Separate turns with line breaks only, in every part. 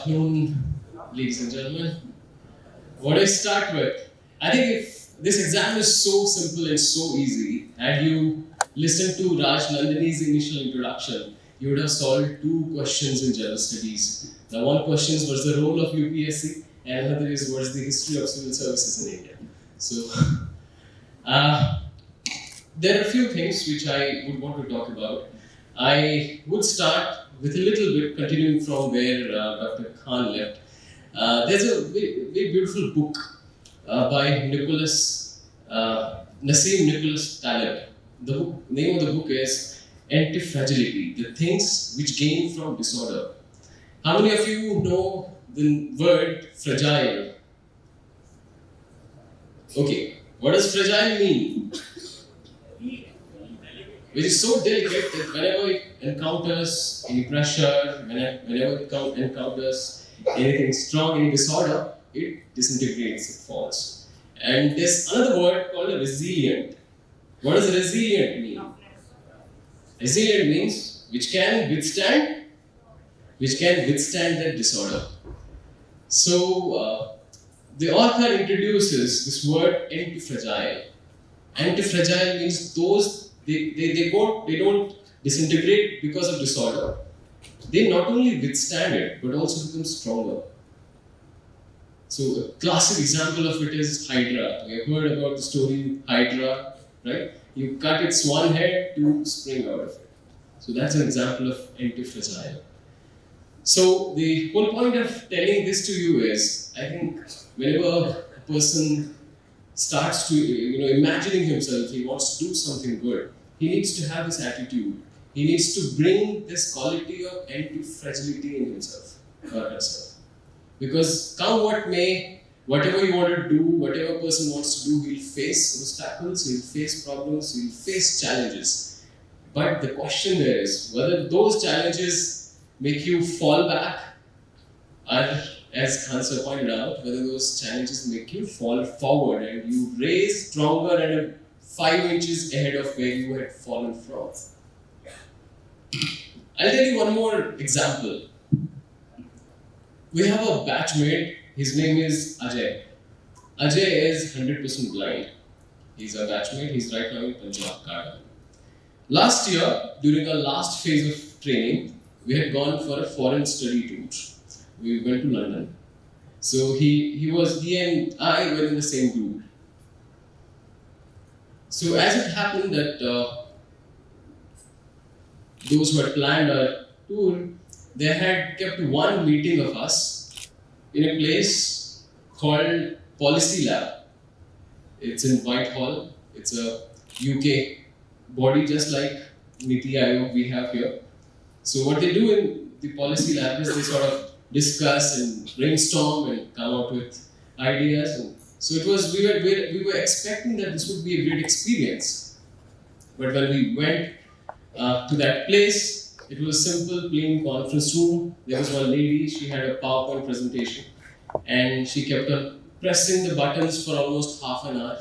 afternoon, ladies and gentlemen. What do I start with? I think if this exam is so simple and so easy, had you listened to Raj Nandini's initial introduction, you would have solved two questions in general studies. The one question was the role of UPSC, and another is what's the history of civil services in India. So, there are a few things which I would want to talk about. I would start with a little bit, continuing from where Dr. Khan left. There's a very, very beautiful book by Nassim Nicholas Taleb. The name of the book is Anti-Fragility, the things which gain from disorder. How many of you know the word fragile? Okay, what does fragile mean? Which is so delicate that whenever it encounters any pressure, whenever it encounters anything strong, any disorder, it disintegrates, it falls. And there's another word called resilient. What does resilient mean? Resilient means which can withstand that disorder. So the author introduces this word anti-fragile. Anti-fragile means those they don't disintegrate because of disorder. They not only withstand it but also become stronger. So a classic example of it is Hydra. We have heard about the story Hydra, right? You cut its one head to spring out of it. So that's an example of anti-fragile. So the whole point of telling this to you is, I think whenever a person starts to, imagining himself, he wants to do something good, he needs to have this attitude. He needs to bring this quality of anti-fragility in himself or herself. Because come what may, whatever you want to do, whatever a person wants to do, he'll face obstacles, he'll face problems, he'll face challenges. But the question there is whether those challenges make you fall back, or as Khan pointed out, whether those challenges make you fall forward and you raise stronger and 5 inches ahead of where you had fallen from. I'll tell you one more example. We have a batchmate, his name is Ajay. Ajay is 100% blind. He's a batchmate, he's right now in Punjab, Karachi. Last year, during our last phase of training, we had gone for a foreign study tour. We went to London. So he and I were in the same group. So as it happened that those who had planned our tour, they had kept one meeting of us in a place called Policy Lab. It's in Whitehall. It's a UK body just like Niti Aayog we have here. So what they do in the Policy Lab is they sort of discuss and brainstorm and come out with ideas. And so it was we were expecting that this would be a great experience. But when we went to that place, it was a simple, plain conference room. There was one lady, she had a PowerPoint presentation and she kept on pressing the buttons for almost half an hour.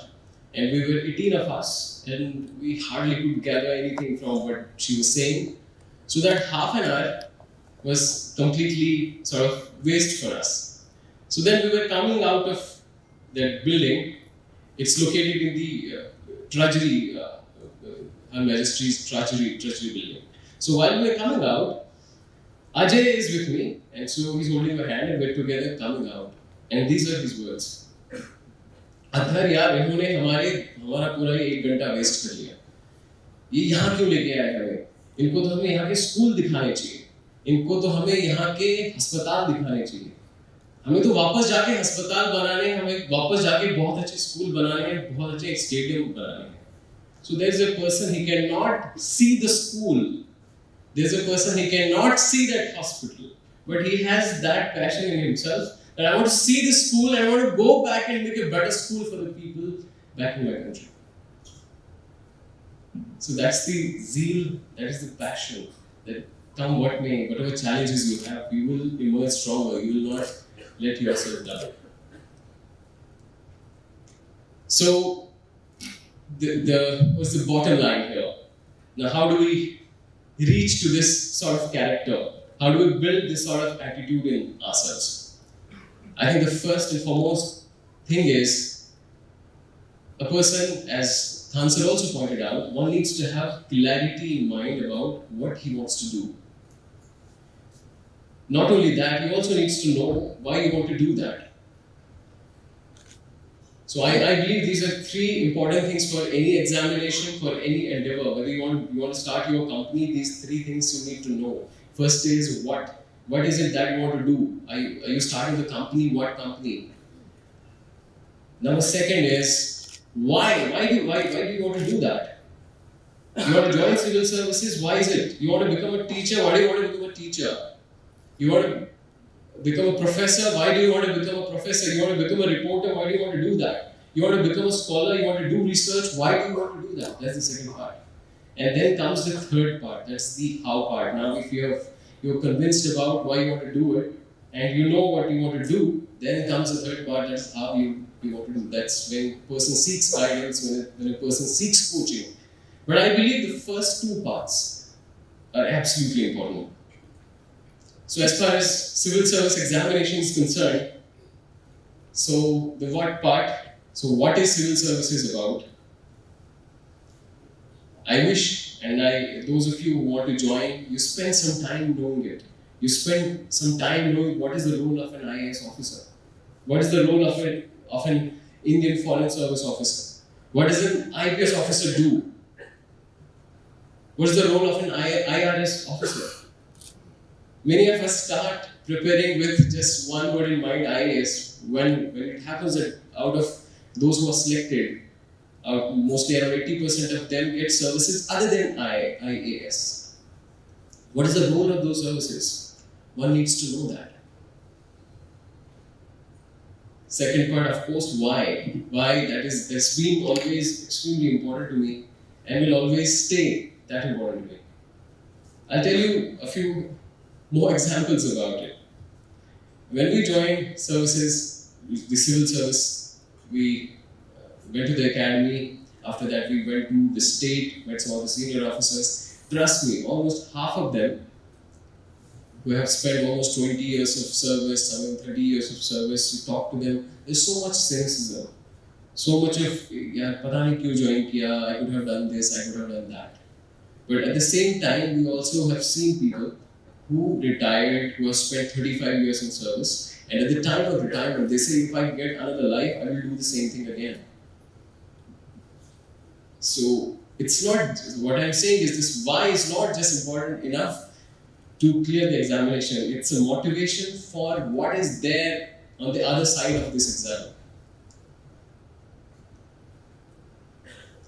And we were 18 of us and we hardly could gather anything from what she was saying. So that half an hour was completely sort of waste for us. So then we were coming out of that building. It's located in the Treasury, Her Majesty's Treasury building. So while we were coming out, Ajay is with me, and so he's holding my hand and we're together coming out. And these are his words. Athar यार इन्होंने हमारा पूरा 1 घंटा waste कर लिया. ये यहाँ क्यों लेके आए हमें? इनको तो हमें यहाँ के स्कूल दिखाने चाहिए. इनको तो हमें यहाँ के अस्पताल दिखाने चाहिए. हमें तो वापस जाके अस्पताल बनाने, हमें वापस जाके बहुत अच्छे स्कूल बनाने हैं, बहुत अच्छे स्टेडियम बनाने हैं. So there is a person, he cannot see the school. There is a person, he cannot see that hospital. But he has that passion in himself that I want to see the school and I want to go back and make a better school for the people back in my country. So that's the zeal, that is the passion, that come what may, whatever challenges you have, you will emerge stronger, you will not let yourself down. So, what's the bottom line here? Now, how do we reach to this sort of character? How do we build this sort of attitude in ourselves? I think the first and foremost thing is a person, as Thansar also pointed out, one needs to have clarity in mind about what he wants to do. Not only that, he also needs to know why you want to do that. So I believe these are three important things for any examination, for any endeavor. Whether you want to start your company, these three things you need to know. First is what is it that you want to do? Are you starting the company? What company? Number second is why? Why do you want to do that? You want to join civil services? Why is it? You want to become a teacher? Why do you want to become a teacher? You want to become a professor? Why do you want to become a professor? You want to become a reporter? Why do you want to do that? You want to become a scholar? You want to do research? Why do you want to do that? That's the second part. And then comes the third part. That's the how part. Now, if you're convinced about why you want to do it, and you know what you want to do, then comes the third part. That's how you want to do. That's when a person seeks guidance, when a person seeks coaching. But I believe the first two parts are absolutely important. So as far as civil service examination is concerned, so the what part, so what is civil services about? I wish, and those of you who want to join, you spend some time knowing it. You spend some time knowing what is the role of an IAS officer. What is the role of an Indian Foreign Service officer? What does an IPS officer do? What is the role of an IRS officer? Many of us start preparing with just one word in mind, IAS. When it happens that out of those who are selected, mostly around 80% of them get services other than IAS. What is the role of those services? One needs to know that. Second part, of course, why? Why? That's been always extremely important to me and will always stay that important to me. I'll tell you a few more examples about it. When we joined services, the civil service, we went to the academy. After that, we went to the state, met some of the senior officers. Trust me, almost half of them who have spent almost 20 years of service, 30 years of service, you talk to them, there's so much cynicism. So much of, yaar, pata nahi kyun join kiya, I could have done this, I could have done that. But at the same time, we also have seen people who retired, who have spent 35 years in service, and at the time of retirement, they say, if I get another life, I will do the same thing again. So, it's not, what I'm saying is this why is not just important enough to clear the examination. It's a motivation for what is there on the other side of this exam.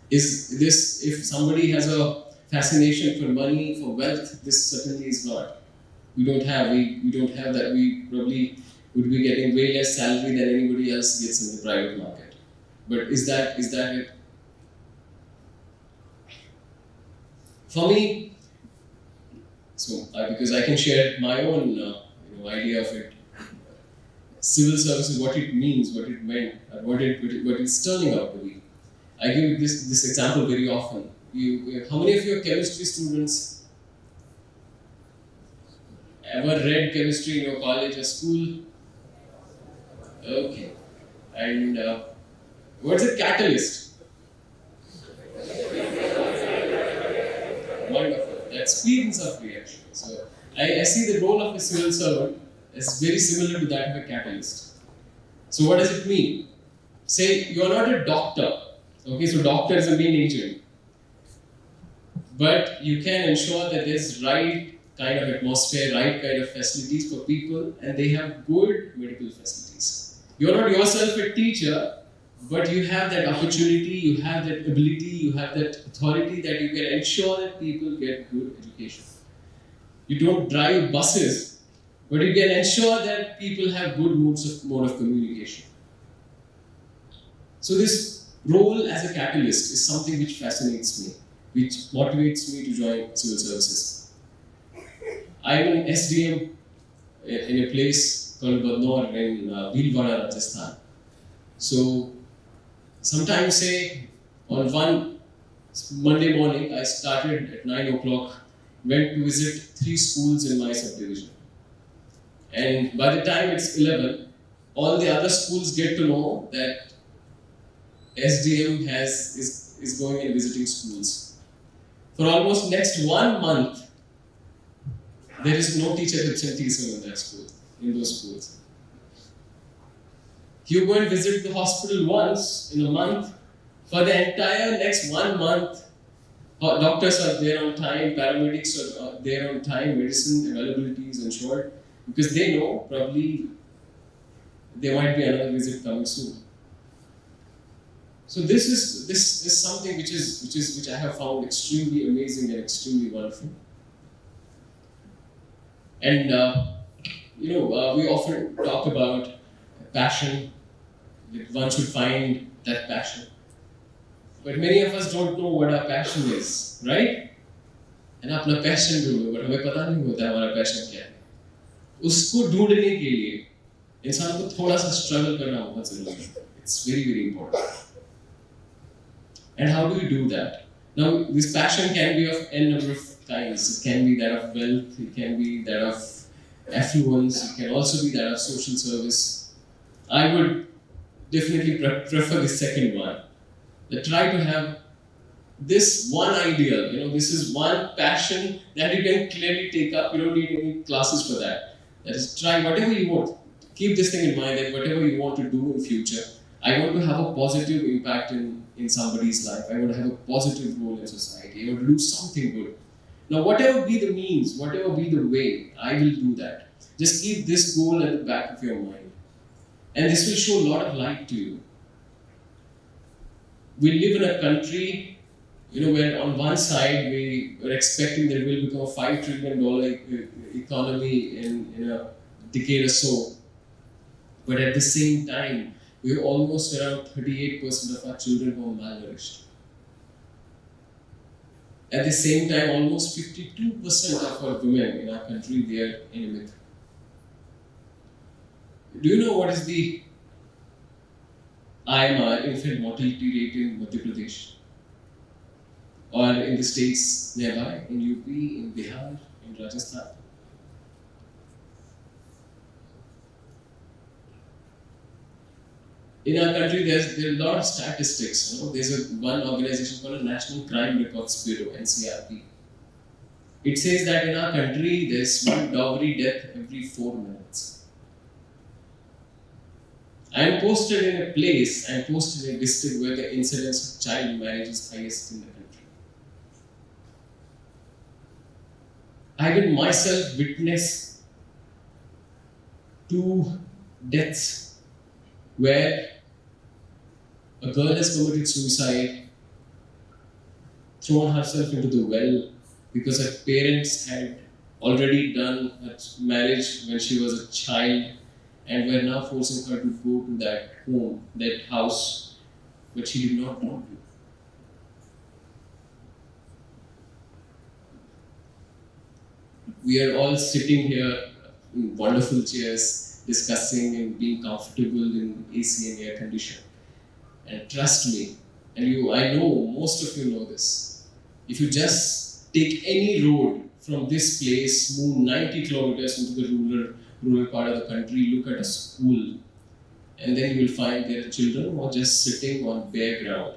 Is this, if somebody has a fascination for money, for wealth, this certainly is not. We don't have that. We probably would be getting way less salary than anybody else gets in the private market. But is that it? For me, so because I can share my own idea of it. Civil services, what it means, what it meant, what it's turning out to be. I give this example very often. How many of you are chemistry students? Ever read chemistry in your college or school? Okay. And what's a catalyst? Wonderful. That's speeds of reaction. So I see the role of a civil servant as very similar to that of a catalyst. So what does it mean? Say you are not a doctor. Okay, so doctor is a main agent. But you can ensure that there's right kind of atmosphere, right kind of facilities for people, and they have good medical facilities. You're not yourself a teacher, but you have that opportunity, you have that ability, you have that authority that you can ensure that people get good education. You don't drive buses, but you can ensure that people have good mode of communication. So this role as a catalyst is something which fascinates me, which motivates me to join civil services. I'm an SDM in a place called Badnor in Bhilwara, Rajasthan. So sometimes say on one Monday morning, I started at 9 o'clock went to visit 3 schools in my subdivision. And by the time it's 11, all the other schools get to know that SDM is going and visiting schools. For almost next 1 month, there is no teacher absenteeism in that school, in those schools. You go and visit the hospital once in a month. For the entire next 1 month, doctors are there on time, paramedics are there on time, medicine availability is ensured, because they know probably there might be another visit coming soon. So this is something which I have found extremely amazing and extremely wonderful. And we often talk about passion, that one should find that passion. But many of us don't know what our passion is, right? And अपना passion ढूंढो, but हमें पता नहीं होता हमारा passion क्या है. उसको ढूंढने के लिए इंसान को थोड़ा सा struggle करना बहुत जरूरी है. It's very, very important. And how do we do that? Now, this passion can be of n number of kinds. It can be that of wealth, it can be that of affluence, it can also be that of social service. I would definitely prefer the second one. That try to have this one ideal, this is one passion that you can clearly take up. You don't need any classes for that. That is, try whatever you want. Keep this thing in mind that whatever you want to do in future, I want to have a positive impact in somebody's life. I want to have a positive role in society. I want to do something good. Now, whatever be the means, whatever be the way, I will do that. Just keep this goal at the back of your mind. And this will show a lot of light to you. We live in a country, where on one side we are expecting that we'll become a $5 trillion economy in a decade or so. But at the same time, we're almost around 38% of our children who are malnourished. At the same time, almost 52% of our women in our country, they are anemic. Do you know what is the IMR, infant mortality rate in Madhya Pradesh? Or in the states nearby, in UP, in Bihar, in Rajasthan? In our country, there are a lot of statistics. There's one organization called the National Crime Records Bureau, NCRB. It says that in our country, there's one dowry death every 4 minutes. I am posted in a district where the incidence of child marriage is highest in the country. I will myself witness 2 deaths where a girl has committed suicide, thrown herself into the well because her parents had already done her marriage when she was a child and were now forcing her to go to that home, that house, but she did not want to. We are all sitting here in wonderful chairs, discussing and being comfortable in AC and air condition. And trust me, and I know most of you know this, if you just take any road from this place, move 90 kilometers into the rural part of the country, look at a school, and then you will find there are children who are just sitting on bare ground.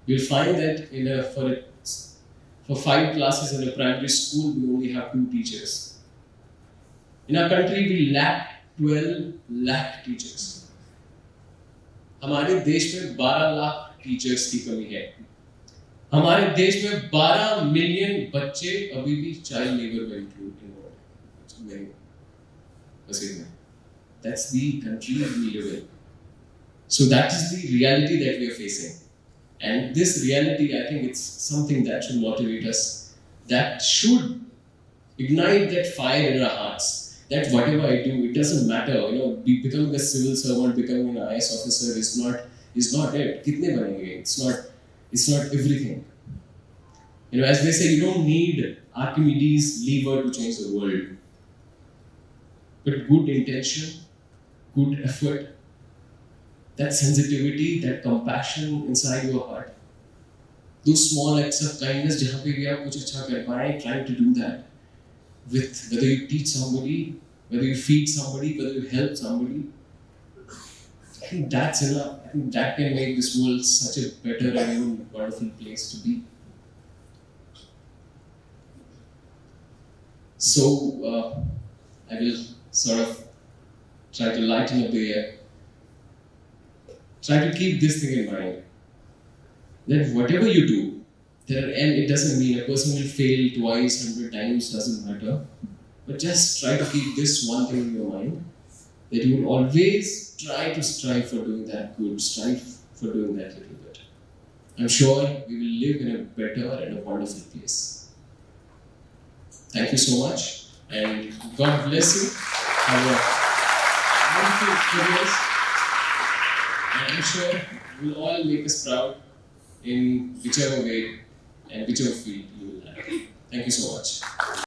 You'll find that for 5 classes in a primary school, we only have 2 teachers. In our country, we lack 12 lakh teachers. हमारे देश में 12 lakh teachers की कमी है. हमारे देश में 12 million बच्चे अभी भी चाइल्ड लेबर में इंक्लूड हैं. That's the country we live in. So that is the reality that we are facing. And this reality, I think it's something that should motivate us, that should ignite that fire in our hearts. That whatever I do, it doesn't matter. Becoming a civil servant, becoming an IAS officer is not it. Kitne banenge? It's not everything. As they say, you don't need Archimedes' lever to change the world. But good intention, good effort, that sensitivity, that compassion inside your heart, those small acts of kindness, जहाँ पे भी आप कुछ अच्छा कर पाएं, try to do that. With whether you teach somebody, whether you feed somebody, whether you help somebody, I think that's enough. I think that can make this world such a better and even wonderful place to be. So I will sort of try to lighten up the air. Try to keep this thing in mind. That whatever you do, and it doesn't mean a person will fail twice, 100 times, doesn't matter. But just try to keep this one thing in your mind, that you will always try to strive for doing that good, strive for doing that little bit. I'm sure we will live in a better and a wonderful place. Thank you so much, and God bless you. Have a wonderful careers, and I'm sure you will all make us proud in whichever way and whichever field you will have. Thank you so much.